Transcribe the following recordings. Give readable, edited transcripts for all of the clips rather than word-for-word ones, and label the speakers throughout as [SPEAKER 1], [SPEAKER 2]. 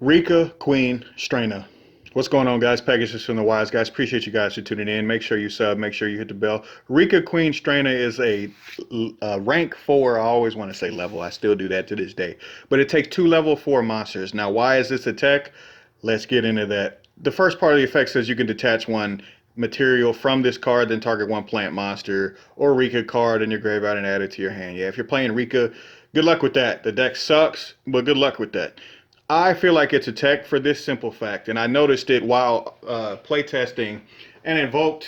[SPEAKER 1] Rikka, Queen, Strenna. What's going on, guys? Pegasus from the Wise Guys. Appreciate you guys for tuning in. Make sure you sub. Make sure you hit the bell. Rikka, Queen, Strenna is a rank 4. I always want to say level. I still do that to this day. But it takes 2 level 4 monsters. Now, why is this a tech? Let's get into that. The first part of the effect says you can detach one material from this card, then target one plant monster or Rikka card in your graveyard and add it to your hand. Yeah, if you're playing Rikka, good luck with that. The deck sucks, but good luck with that. I feel like it's a tech for this simple fact, and I noticed it while playtesting an invoked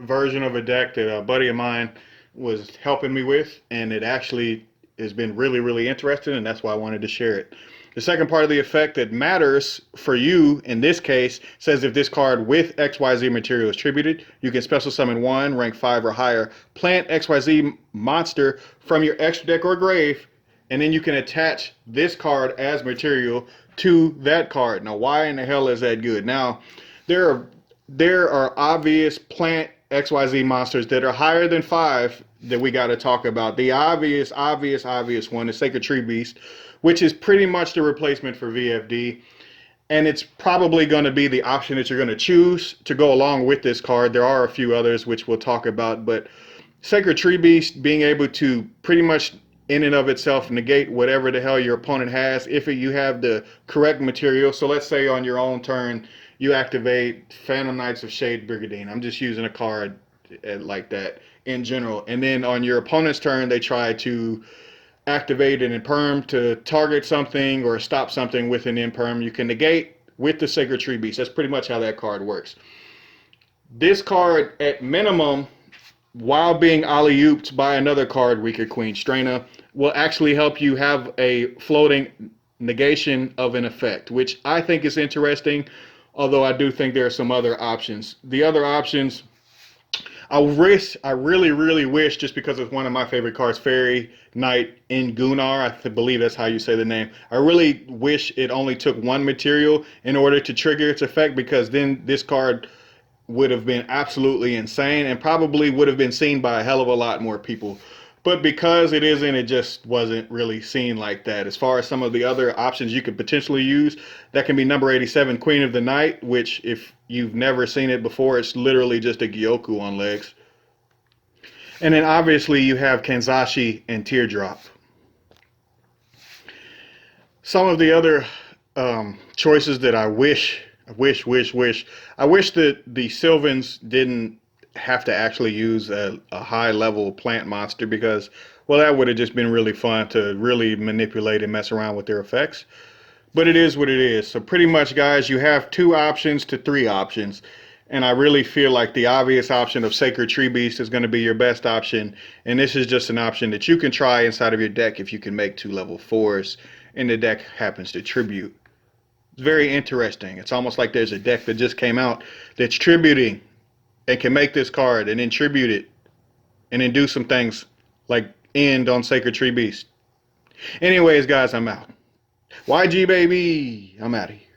[SPEAKER 1] version of a deck that a buddy of mine was helping me with, and it actually has been really, really interesting, and that's why I wanted to share it. The second part of the effect that matters for you in this case says if this card with XYZ material is tributed, you can special summon one rank 5 or higher plant XYZ monster from your extra deck or grave, and then you can attach this card as material to that card. Now, why in the hell is that good? Now, there are obvious plant XYZ monsters that are higher than 5 that we got to talk about. The obvious one is Sacred Tree Beast, which is pretty much the replacement for VFD. And it's probably going to be the option that you're going to choose to go along with this card. There are a few others which we'll talk about, but Sacred Tree Beast being able to pretty much in and of itself negate whatever the hell your opponent has if you have the correct material. So let's say on your own turn you activate Phantom Knights of Shade Brigandine. I'm just using a card like that in general. And then on your opponent's turn they try to activate an imperm to target something or stop something with an imperm. You can negate with the Sacred Tree Beast. That's pretty much how that card works. This card at minimum, while being alley-ooped by another card, Rikka, Queen, Strenna, will actually help you have a floating negation of an effect, which I think is interesting, although I do think there are some other options. The other options, I really wish, just because it's one of my favorite cards, Fairy Knight in Gunnar, I believe that's how you say the name. I really wish it only took one material in order to trigger its effect, because then this card would have been absolutely insane and probably would have been seen by a hell of a lot more people. But because it isn't, it just wasn't really seen like that. As far as some of the other options you could potentially use, that can be number 87, Queen of the Night, which if you've never seen it before, it's literally just a Gyoku on legs. And then obviously you have Kanzashi and Teardrop. Some of the other choices that I wish that the Sylvans didn't have to actually use a high level plant monster, because, well, that would have just been really fun to really manipulate and mess around with their effects. But it is what it is. So pretty much, guys, you have 2 options to 3 options. And I really feel like the obvious option of Sacred Tree Beast is going to be your best option. And this is just an option that you can try inside of your deck if you can make 2 level 4s and the deck happens to tribute. It's very interesting. It's almost like there's a deck that just came out that's tributing and can make this card and then tribute it and then do some things like end on Sacred Tree Beast. Anyways, guys, I'm out. YG, baby. I'm out of here.